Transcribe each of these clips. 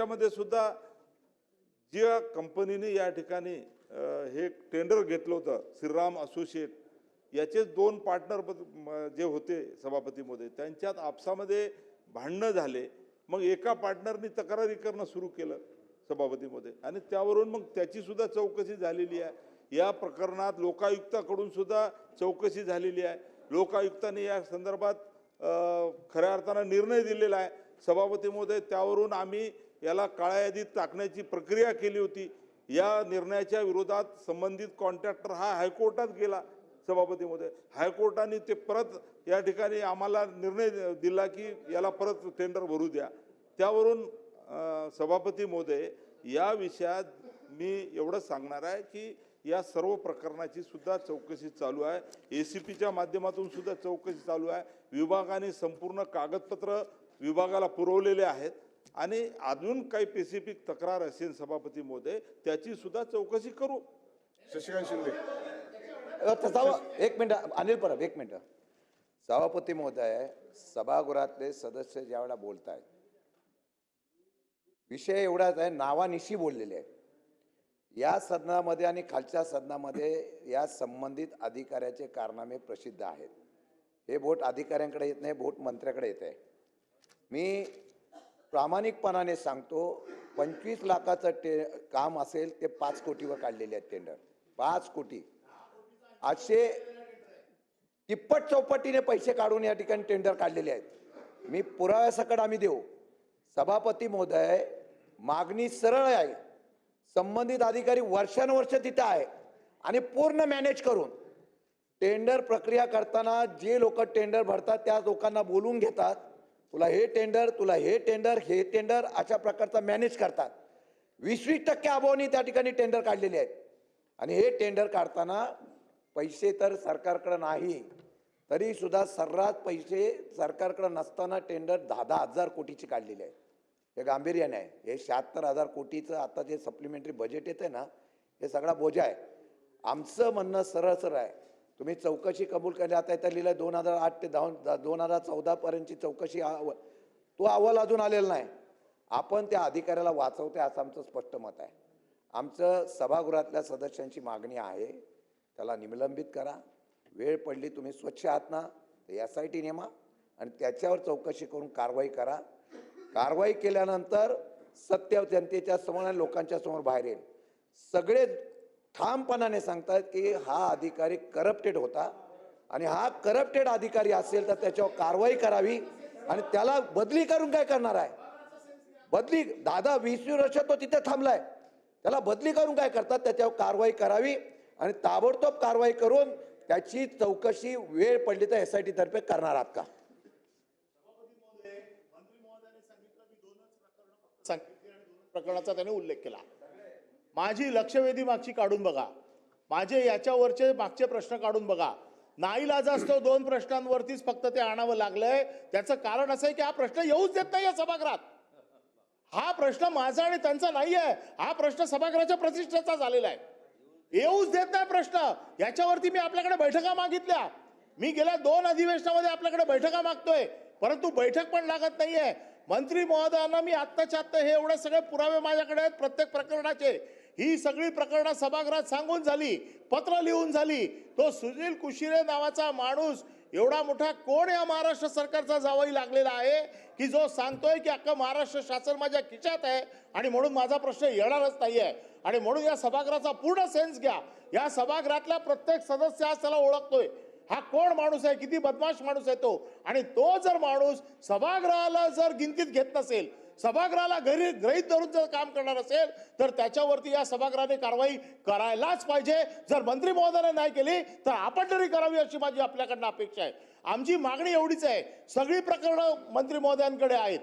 त्यामध्ये सुद्धा ज्या कंपनीने या ठिकाणी हे टेंडर घेतलं होतं श्रीराम असोसिएट, याचे दोन पार्टनर जे होते सभापती महोदय, त्यांच्यात आपसामध्ये भांडणं झाले. मग एका पार्टनरनी तक्रारी करणं सुरू केलं सभापती महोदय, आणि त्यावरून मग त्याची सुद्धा चौकशी झालेली आहे. या प्रकरणात लोकायुक्ताकडून सुद्धा चौकशी झालेली आहे. लोकायुक्ताने या संदर्भात खऱ्या अर्थानं निर्णय दिलेला आहे सभापती महोदय. त्यावरून आम्ही याला काळ्या यादीत टाकण्याची प्रक्रिया केली होती. या निर्णयाच्या विरोधात संबंधित कॉन्ट्रॅक्टर हा हायकोर्टात गेला सभापती महोदय. हायकोर्टाने ते परत या ठिकाणी आम्हाला निर्णय दिला की याला परत टेंडर भरू द्या. त्यावरून सभापती महोदय, या विषयात मी एवढं सांगणार आहे की या सर्व प्रकरणाची सुद्धा चौकशी चालू आहे. ACPच्या माध्यमातून सुद्धा चौकशी चालू आहे. विभागाने संपूर्ण कागदपत्र विभागाला पुरवलेले आहेत, आणि अजून काही स्पेसिफिक तक्रार असेल सभापती महोदय, त्याची सुद्धा चौकशी करू. शशिकांत शिंदे. एक मिनिट अनिल परब, एक मिनिट. सभापती महोदय, सभागृहातले सदस्य ज्यावेळेला बोलत आहेत, विषय एवढाच आहे, नावानिशी बोललेले आहे. या सदनामध्ये आणि खालच्या सदनामध्ये या संबंधित अधिकाऱ्याचे कारनामे प्रसिद्ध आहेत. हे बोट अधिकाऱ्यांकडे येत नाही, बोट मंत्र्याकडे येत आहे. मी प्रामाणिकपणाने सांगतो, 25 लाखाचं काम असेल ते 5 कोटीवर काढलेले आहेत टेंडर. 5 कोटी असे तिप्पट चौपटीने पैसे काढून या ठिकाणी टेंडर काढलेले आहेत. मी पुराव्यासकट आम्ही देऊ. सभापती महोदय, मागणी सरळ आहे. संबंधित अधिकारी वर्षानुवर्ष तिथे आहे आणि पूर्ण मॅनेज करून टेंडर प्रक्रिया करताना जे लोक टेंडर भरतात त्या लोकांना बोलून घेतात. तुला हे टेंडर, तुला हे टेंडर, हे टेंडर, अशा प्रकारचा मॅनेज करतात. 20% अभावाने त्या ठिकाणी टेंडर काढलेले आहेत. आणि हे टेंडर काढताना पैसे तर सरकारकडे नाही, तरी सुद्धा सर्रास पैसे सरकारकडे नसताना टेंडर 10,000 कोटीची काढलेली आहे. हे गांभीर्याने आहे. हे 76,000 कोटीचं आता जे सप्लिमेंटरी बजेट येते ना, हे सगळा बोजा आहे. आमचं म्हणणं सरळ सरळ आहे, तुम्ही चौकशी कबूल केली. आता इथं लिहिलं 2008 ते 2014 पर्यंतची चौकशी, तो अहवाल अजून आलेला नाही. आपण त्या अधिकाऱ्याला वाचवते असं आमचं स्पष्ट मत आहे. आमचं सभागृहातल्या सदस्यांची मागणी आहे, त्याला निलंबित करा. वेळ पडली, तुम्ही स्वच्छ आहात ना, तर SIT नेमा आणि त्याच्यावर चौकशी करून कारवाई करा. कारवाई केल्यानंतर सत्य जनतेच्या समोर आणि लोकांच्या समोर बाहेर येईल. सगळे ठामपणाने सांगतात की हा अधिकारी करप्टेड होता, आणि हा करप्टेड अधिकारी असेल तर त्याच्यावर कारवाई करावी. आणि त्याला बदली करून काय करणार आहे? बदली 10-20 वर्ष तो तिथे थांबलाय, त्याला बदली करून काय करतात? त्याच्यावर कारवाई करावी आणि ताबडतोब कारवाई करून त्याची चौकशी वेळ पडली तर SIT तर्फे करणार आहात का? प्रकरणाचा त्याने उल्लेख केला. माझी लक्षवेधी मागची काढून बघा, माझे याच्यावरचे मागचे प्रश्न काढून बघा. नाईलाजास्तव 2 प्रश्नांवरतीच फक्त ते आणावं लागलंय. त्याचं कारण असं आहे की हा प्रश्न येऊच देत नाहीये सभागृहात. हा प्रश्न माझा आणि त्यांचा नाहीये, हा प्रश्न सभागृहाच्या प्रतिष्ठेचा झालेला आहे. येऊच देत नाही प्रश्न. याच्यावरती मी आपल्याकडे बैठका मागितल्या. मी गेल्या 2 अधिवेशनामध्ये आपल्याकडे बैठका मागतोय, परंतु बैठक पण लागत नाहीये. मंत्री महोदयांना मी आत्ताच्या आत्ता हे एवढे सगळे पुरावे माझ्याकडे आहेत प्रत्येक प्रकरणाचे. ही सगळी प्रकरणं सभागृहात सांगून झाली, पत्र लिहून झाली. तो सुनील कुशिरे नावाचा माणूस एवढा मोठा कोण या महाराष्ट्र सरकारचा जावई लागलेला आहे की जो सांगतोय की अख्खं महाराष्ट्र शासन माझ्या खिशात आहे आणि म्हणून माझा प्रश्न येणारच नाहीये. आणि म्हणून या सभागृहाचा पूर्ण सेन्स घ्या. या सभागृहातला प्रत्येक सदस्य आज त्याला ओळखतोय. हा कोण माणूस आहे, किती बदमाश माणूस आहे तो. आणि तो जर माणूस सभागृहाला जर गिनतीत घेत नसेल, सभागृहाला गृहीत धरून जर काम करणार असेल तर त्याच्यावरती या सभागृहाने कारवाई करायलाच पाहिजे. जर मंत्री महोदयाने नाही केली तर आपण तरी करावी अशी माझी आपल्याकडनं अपेक्षा आहे. आमची मागणी एवढीच आहे, सगळी प्रकरणं मंत्री महोदयांकडे आहेत.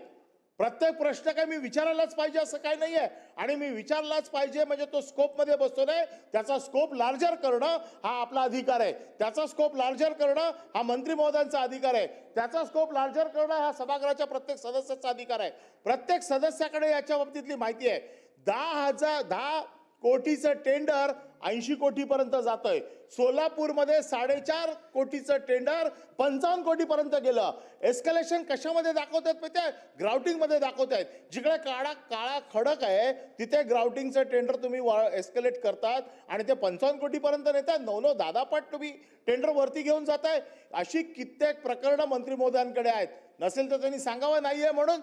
प्रत्येक प्रश्न काय मी विचारायलाच पाहिजे असं काही नाही आहे, आणि मी विचारलाच पाहिजे म्हणजे तो स्कोपमध्ये बसतो नाही. त्याचा स्कोप लार्जर करणं हा आपला अधिकार आहे. त्याचा स्कोप लार्जर करणं हा मंत्री महोदयांचा अधिकार आहे. त्याचा स्कोप लार्जर करणं हा सभागृहाच्या प्रत्येक सदस्याचा अधिकार आहे. प्रत्येक सदस्याकडे याच्या बाबतीतली माहिती आहे. 10 कोटीचं टेंडर 80 कोटीपर्यंत जातोय. सोलापूरमध्ये 4.5 कोटीचं टेंडर 55 कोटीपर्यंत गेलं. एस्केलेशन कशामध्ये दाखवतात माहिती आहे? ग्राउटिंगमध्ये दाखवत आहेत. जिकडे काळा खडक आहे तिथे ग्राउटिंगचं टेंडर तुम्ही एस्केलेट करतात आणि ते 55 कोटीपर्यंत नेतात. 9 10 पट तुम्ही टेंडर वरती घेऊन जाताय. अशी कित्येक प्रकरणं मंत्री महोदयांकडे आहेत. नसेल तर त्यांनी सांगावं नाहीये म्हणून.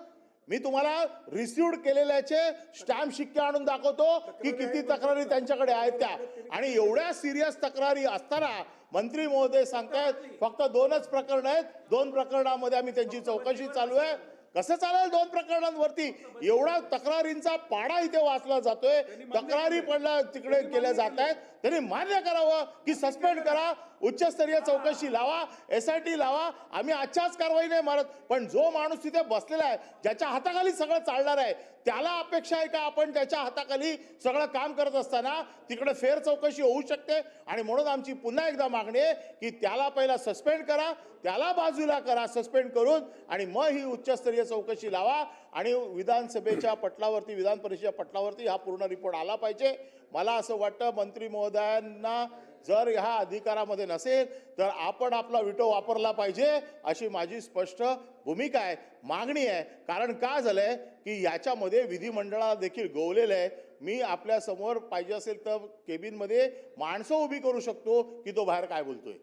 मी तुम्हाला रिसिव्ड केलेल्याचे स्टॅम्प शिक्के आणून दाखवतो की किती तक्रारी त्यांच्याकडे आहेत त्या. आणि एवढ्या सिरियस तक्रारी असताना मंत्री महोदय सांगतायत फक्त 2च प्रकरण आहेत, 2 प्रकरणामध्ये आम्ही त्यांची चौकशी चालू आहे. कसं चालेल 2 प्रकरणांवरती? एवढा तक्रारींचा पाडा इथे वाचला जातोय, तक्रारी पडल्या तिकडे केल्या जात आहेत. त्यांनी मान्य करावं की सस्पेंड करा, उच्चस्तरीय चौकशी लावा, SIT लावा. आम्ही आजच्याच कारवाई नाही मारत, पण जो माणूस तिथे बसलेला आहे, ज्याच्या हाताखाली सगळं चालणार आहे, त्याला अपेक्षा आहे का आपण त्याच्या हाताखाली सगळं काम करत असताना तिकडे फेर चौकशी होऊ शकते. आणि म्हणून आमची पुन्हा एकदा मागणी आहे की त्याला पहिला सस्पेंड करा, त्याला बाजूला करा सस्पेंड करून, आणि मग ही उच्चस्तरीय चौकशी लावा. आणि विधानसभेच्या पटलावरती, विधान परिषदेच्या पटलावरती हा पूर्ण रिपोर्ट आला पाहिजे. मला असं वाटतं मंत्री महोदयांना जर ह्या अधिकारामध्ये नसेल तर आपण आपला विटो वापरला पाहिजे अशी माझी स्पष्ट भूमिका आहे, मागणी आहे. कारण का झालंय की याच्यामध्ये विधिमंडळाला देखील गोवलेलं आहे. मी आपल्या समोर पाहिजे असेल तर केबिनमध्ये माणसं उभी करू शकतो की तो बाहेर काय बोलतोय.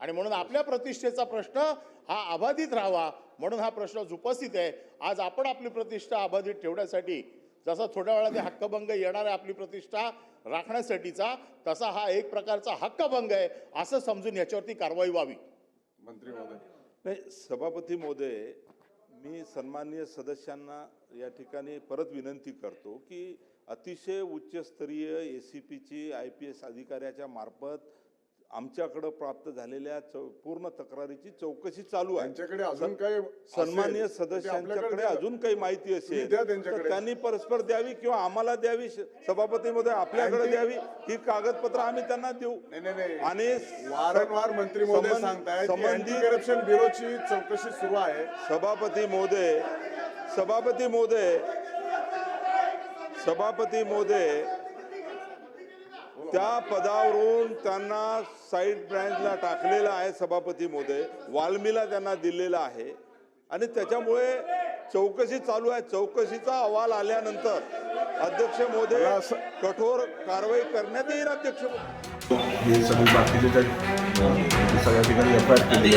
आणि म्हणून आपल्या प्रतिष्ठेचा प्रश्न हा अबाधित राहावा म्हणून हा प्रश्न उपस्थित आहे. आज आपण आपली प्रतिष्ठा अबाधित ठेवण्यासाठी, जसा थोड्या वेळाने हक्कभंग येणार आहे आपली प्रतिष्ठा राखण्यासाठीचा, तसा हा एक प्रकारचा हक्कभंग आहे असं समजून याच्यावरती कारवाई व्हावी. मंत्री महोदय, नाही, सभापती महोदय, मी सन्माननीय सदस्यांना या ठिकाणी परत विनंती करतो की अतिशय उच्चस्तरीय ACPची IPS अधिकाऱ्याच्या मार्फत आमच्याकडे प्राप्त झालेल्या पूर्ण तक्रारीची चौकशी चालू आहे. त्यांच्याकडे अजून काही सन्माननीय असेल, सदस्यांच्याकडे द्या. अजून काही माहिती तुम्ही असेल द्या तर त्यांच्याकडे. त्यांनी परस्पर द्यावी किंवा आम्हाला द्यावी. सभापती महोदय आपल्याकडे द्यावी ही कागदपत्र आम्ही त्यांना देऊ. नाही. आणि वारंवार मंत्री महोदय संबंध- सांगतायत की संबंधित- अँटी करप्शन ब्युरोची चौकशी सुरू आहे. सभापती महोदय त्या पदावरून त्यांना साईड ब्रँचला टाकलेलं आहे. सभापती महोदय, वाल्मीला त्यांना दिलेलं आहे आणि त्याच्यामुळे चौकशी चालू आहे. चौकशीचा अहवाल आल्यानंतर अध्यक्ष महोदय कठोर कारवाई करण्यात येईल. अध्यक्ष हे सगळे बाकीचे ज्या सगळ्या ठिकाणी FIR केली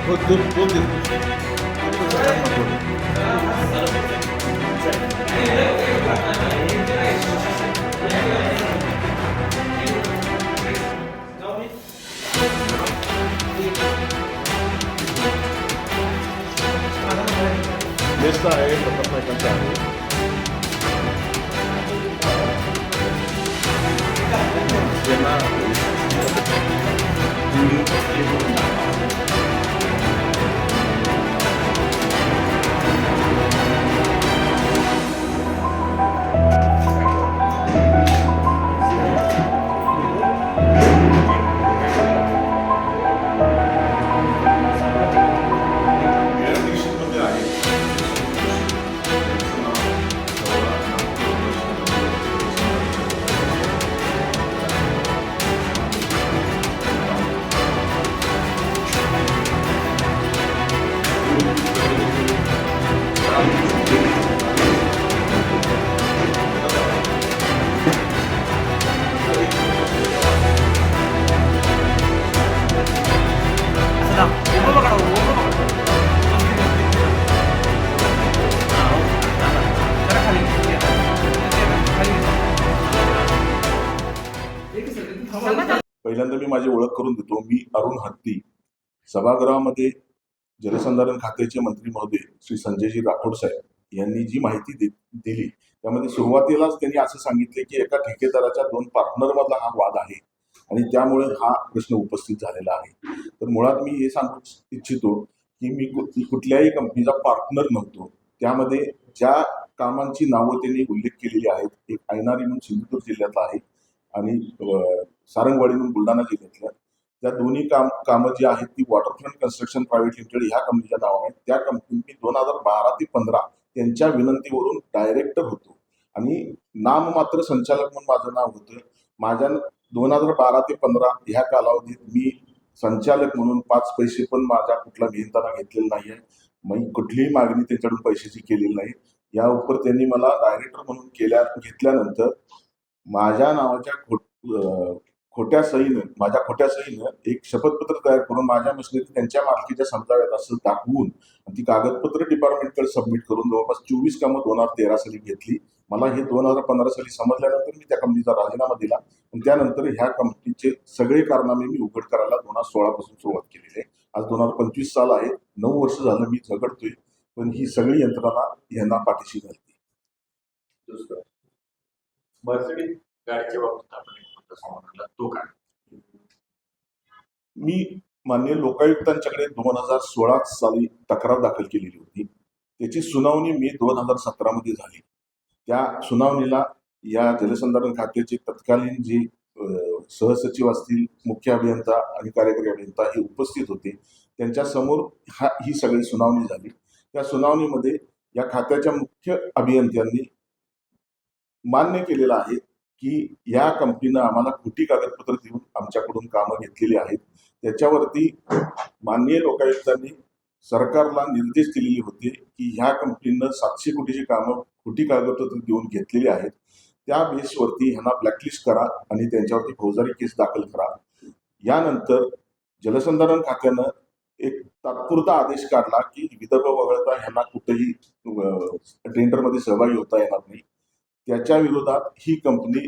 हो तो देश आहे प्रताप नायकांचा आहे. पहिल्यांदा मी माझी ओळख करून देतो. मी अरुण हत्ती, सभागृहामध्ये जलसंधारण खात्याचे मंत्री महोदय श्री संजयजी राठोड साहेब यांनी जी माहिती दिली त्यामध्ये सुरुवातीलाच त्यांनी असं सांगितले की एका ठेकेदाराच्या 2 पार्टनरमधला हा वाद आहे आणि त्यामुळे हा प्रश्न उपस्थित झालेला आहे. तर मुळात मी हे सांगू इच्छितो की मी कुठल्याही कंपनीचा पार्टनर नव्हतो. त्यामध्ये ज्या कामांची नावं त्यांनी उल्लेख केलेली आहेत, एक ऐनारी म्हणून सिंधुदुर्ग जिल्ह्यातला आहे आणि सारंगवाडी म्हणून बुलढाणा जिल्ह्यातल्या, त्या दोन्ही कामं जी आहेत ती वॉटरफ्रंट कन्स्ट्रक्शन प्रायव्हेट लिमिटेड ह्या कंपनीच्या नावावर आहेत. त्या कंपनीने 2012 ते 15 त्यांच्या विनंतीवरून डायरेक्टर होतो आणि नाममात्र संचालक म्हणून माझं नाव होतं. माझ्या 2012 ते 15 ह्या कालावधीत मी संचालक म्हणून 5 पैसे पण माझा कुठला मेहनताना घेतलेला नाही आहे. मी कुठलीही मागणी त्यांच्याकडून पैशाची केलेली नाही. या उपर त्यांनी मला डायरेक्टर म्हणून घेतल्यानंतर माझ्या नावाच्या खोट्या सहीनं एक शपथपत्र तयार करून माझ्या मशिनरी त्यांच्या मालकीच्या समजाव्यात असं दाखवून ती कागदपत्र डिपार्टमेंटकडे सबमिट करून जवळपास 24 कामं 2013 साली घेतली. मला हे 2015 साली समजल्यानंतर मी त्या कंपनीचा राजीनामा दिला आणि त्यानंतर ह्या कंपनीचे सगळे कारनामे मी उघड करायला 2016 पासून सुरुवात केलेली आहे. आज 2025 साल आहे. 9 वर्ष झालं मी झगडतोय, पण ही सगळी यंत्रणा यांना पाठीशी घालते. दुसरं मर्सिडीज गाडीच्या बाबतीत आपण एक मुद्दा समोर आणला, तो काय? मी माननीय लोकायुक्तांच्याकडे 2016 साली तक्रार दाखल केलेली होती. त्याची सुनावणी मे 2017 मध्ये झाली. त्या सुनावणीला या जलसंधारण खात्याचे तत्कालीन जे सहसचिव असतील, मुख्य अभियंता आणि कार्यकारी अभियंता हे उपस्थित होते. त्यांच्या समोर ही सगळी सुनावणी झाली. त्या सुनावणीमध्ये या खात्याच्या मुख्य अभियंत्यांनी मान्य केलेलं आहे की या कंपनीनं आम्हाला खोटी कागदपत्र देऊन आमच्याकडून कामं घेतलेली आहेत. त्याच्यावरती माननीय लोकायुक्तांनी सरकारला निर्देश दिलेले होते की ह्या कंपनीनं 700 कोटीची कामं खोटी कागदपत्र देऊन घेतलेली आहेत. त्या बेसवरती ह्यांना ब्लॅकलिस्ट करा आणि त्यांच्यावरती फौजदारी केस दाखल करा. यानंतर जलसंधारण खात्यानं एक तात्पुरता आदेश काढला की विदर्भ वगळता ह्यांना कुठेही टेंडरमध्ये सहभागी होता येणार नाही. त्याच्या विरोधात ही कंपनी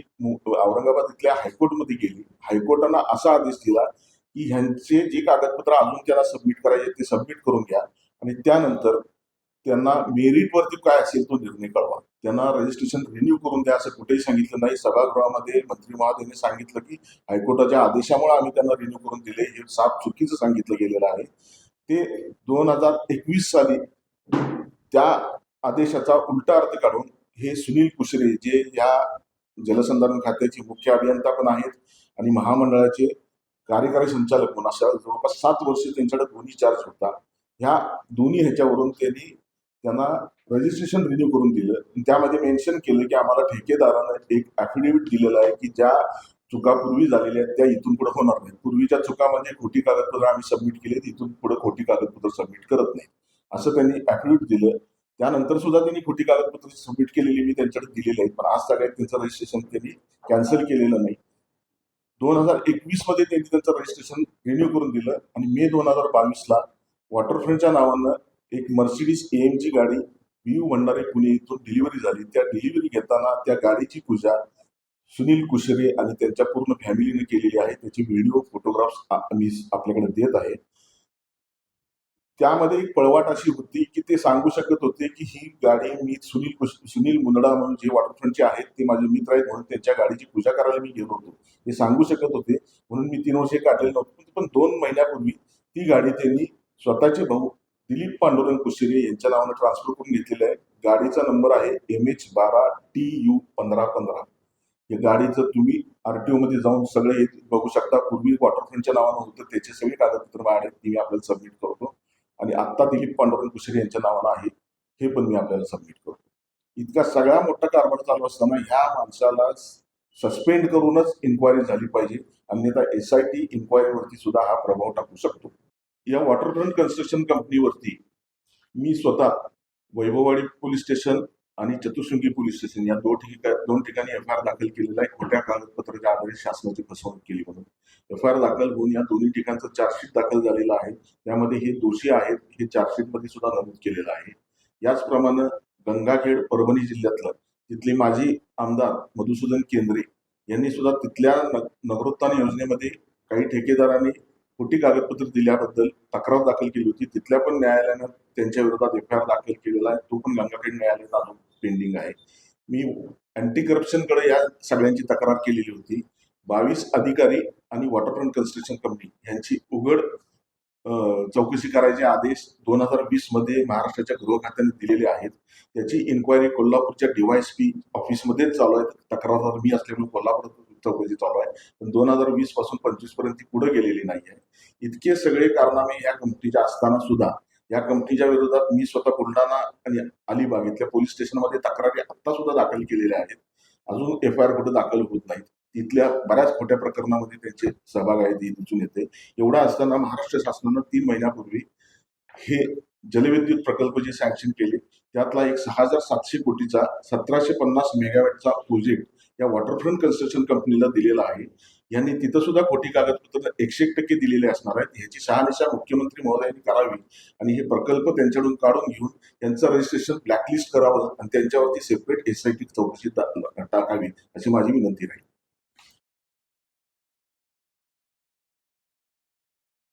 औरंगाबाद इथल्या हायकोर्टमध्ये गेली. हायकोर्टानं असा आदेश दिला की ह्यांचे जे कागदपत्र अजून त्यांना सबमिट करायचे ते सबमिट करून घ्या आणि त्यानंतर त्यांना मेरिटवरती काय असेल तो निर्णय कळवा. त्यांना रजिस्ट्रेशन रिन्यू करून द्या असं कुठेही सांगितलं नाही. सभागृहामध्ये मंत्री महोदयांनी सांगितलं की हायकोर्टाच्या आदेशामुळे आम्ही त्यांना रिन्यू करून दिले, हे साफ चुकीचं सांगितलं गेलेलं आहे. ते 2021 साली त्या आदेशाचा उलटा अर्थ काढून हे सुनील कुशरे जे या जलसंधारण खात्याचे मुख्य अभियंता पण आहेत आणि महामंडळाचे कार्यकारी संचालक म्हणून अशा जवळपास 7 वर्ष त्यांच्याकडे दोन्ही चार्ज होता. ह्या दोन्ही ह्याच्यावरून त्यांना रजिस्ट्रेशन रिन्यू करून दिलं. त्यामध्ये मेन्शन केलं की आम्हाला ठेकेदारानं एक ॲफिडेव्हिट दिलेला आहे की ज्या चुका पूर्वी झालेल्या आहेत त्या इथून पुढे होणार नाहीत. पूर्वीच्या चुका म्हणजे खोटी कागदपत्र आम्ही सबमिट केली, इथून पुढे खोटी कागदपत्र सबमिट करत नाही असं त्यांनी ॲफिडेव्हिट दिलं. त्यानंतर सुद्धा त्यांनी खोटी कागदपत्र सबमिट केलेली मी त्यांच्याकडे दिलेली आहेत, पण आज सगळ्यात त्यांचं रजिस्ट्रेशन त्यांनी कॅन्सल केलेलं नाही. 2021 मध्ये त्यांनी त्यांचं रजिस्ट्रेशन रिन्यू करून दिलं आणि मे 2022ला वॉटरफ्रंटच्या नावानं एक मर्सिडीज AMG गाडी BU भंडारे पुणे इथून डिलिव्हरी झाली. त्या डिलिव्हरी घेताना त्या गाडीची पूजा सुनील कुशरे आणि त्यांच्या पूर्ण फॅमिलीने केलेली आहे. त्याची व्हिडिओ फोटोग्राफ्स मी आपल्याकडे देत आहे. त्यामध्ये एक पळवाट अशी होती की ते सांगू शकत होते की ही गाडी मी सुनील मुंदडा म्हणून जे वॉटरफ्रंटचे आहेत ते माझे मित्र आहेत म्हणून त्यांच्या गाडीची पूजा करायला मी गेलो होतो, हे सांगू शकत होते. म्हणून मी 3 वर्षे काढलेलं नव्हतं. पण 2 महिन्यापूर्वी ती गाडी त्यांनी स्वतःचे भाऊ दिलीप पांडुरंग कुशरे यांच्या नावानं ट्रान्सफर करून घेतलेला आहे. गाडीचा नंबर आहे MH12TU 1515. या गाडीचं तुम्ही RTO मध्ये जाऊन सगळे हे बघू शकता. पूर्वी वॉटरफ्रंटच्या नावानं होतं, त्याचे सगळे कागदपत्र माझ्याकडे ती मी आपल्याला सबमिट करतो आणि आत्ता दिलीप पांडुरंग कुशरे यांच्या नावानं आहे हे पण मी आपल्याला सबमिट करतो. इतका सगळा मोठा कारभार चालू असताना ह्या माणसाला सस्पेंड करूनच इन्क्वायरी झाली पाहिजे, अन्यथा SIT इन्क्वायरीवरती सुद्धा हा प्रभाव टाकू शकतो. या वॉटरफ्रंट कन्स्ट्रक्शन कंपनीवरती मी स्वतः वैभववाडी पोलीस स्टेशन आणि चतुशृंगी पोलीस स्टेशन या 2 ठिकाणी FIR दाखल केलेला आहे. खोट्या कागदपत्राच्या आधारे शासनाची फसवणूक केली म्हणून FIR दाखल होऊन या दोन्ही ठिकाणचं चार्जशीट दाखल झालेलं आहे. त्यामध्ये हे दोषी आहेत हे चार्जशीटमध्ये सुद्धा नमूद केलेलं आहे. याचप्रमाणे गंगाखेड परभणी जिल्ह्यातलं तिथले माजी आमदार मधुसूदन केंद्रे यांनी सुद्धा तिथल्या नगरोत्थान योजनेमध्ये काही ठेकेदारांनी खोटी कागदपत्र दिल्याबद्दल तक्रार दाखल केली होती. तिथल्या पण न्यायालयानं त्यांच्या विरोधात FIR दाखल केलेला आहे. तो पण गंगाखेड न्यायालयात अजून पेंडिंग आहे. मी अँटी करप्शनकडे या सगळ्यांची तक्रार केलेली होती. 22 अधिकारी आणि वॉटरफ्रंट कन्स्ट्रक्शन कंपनी यांची उघड चौकशी करायचे आदेश 2020 मध्ये महाराष्ट्राच्या गृह खात्याने दिलेले आहेत. त्याची इन्क्वायरी कोल्हापूरच्या DYSP ऑफिसमध्येच चालू आहे. तक्रारदार मी असल्यामुळे कोल्हापूरात चौकशी चालू आहे. पण 2020 पासून 25 पर्यंत ती पुढे गेलेली नाही आहे. इतके सगळे कारनामे या कंपनीच्या असताना सुद्धा या कंपनीच्या विरोधात मी स्वतः बुलढाणा आणि अलिबाग इथल्या पोलीस स्टेशनमध्ये तक्रारी आता सुद्धा दाखल केलेल्या आहेत. अजून FIR कुठे दाखल होत नाहीत. तिथल्या बऱ्याच खोट्या प्रकरणामध्ये त्यांचे सहभाग आहेत हे दिसून येते. एवढा असताना महाराष्ट्र शासनानं 3 महिन्यापूर्वी हे जलविद्युत प्रकल्प जे सँक्शन केले त्यातला एक 6,700 कोटीचा 1750 मेगावॅटचा प्रोजेक्ट या वॉटरफ्रंट कन्स्ट्रक्शन कंपनीला दिलेला आहे. यांनी तिथं सुद्धा खोटी कागदपत्र 101% दिलेले असणार आहेत. ह्याची शहानिशा मुख्यमंत्री महोदयांनी करावी आणि हे प्रकल्प त्यांच्याकडून काढून घेऊन त्यांचं रजिस्ट्रेशन ब्लॅकलिस्ट करावं आणि त्यांच्यावरती सेपरेट SIT चौकशी टाकावी अशी माझी विनंती राहील.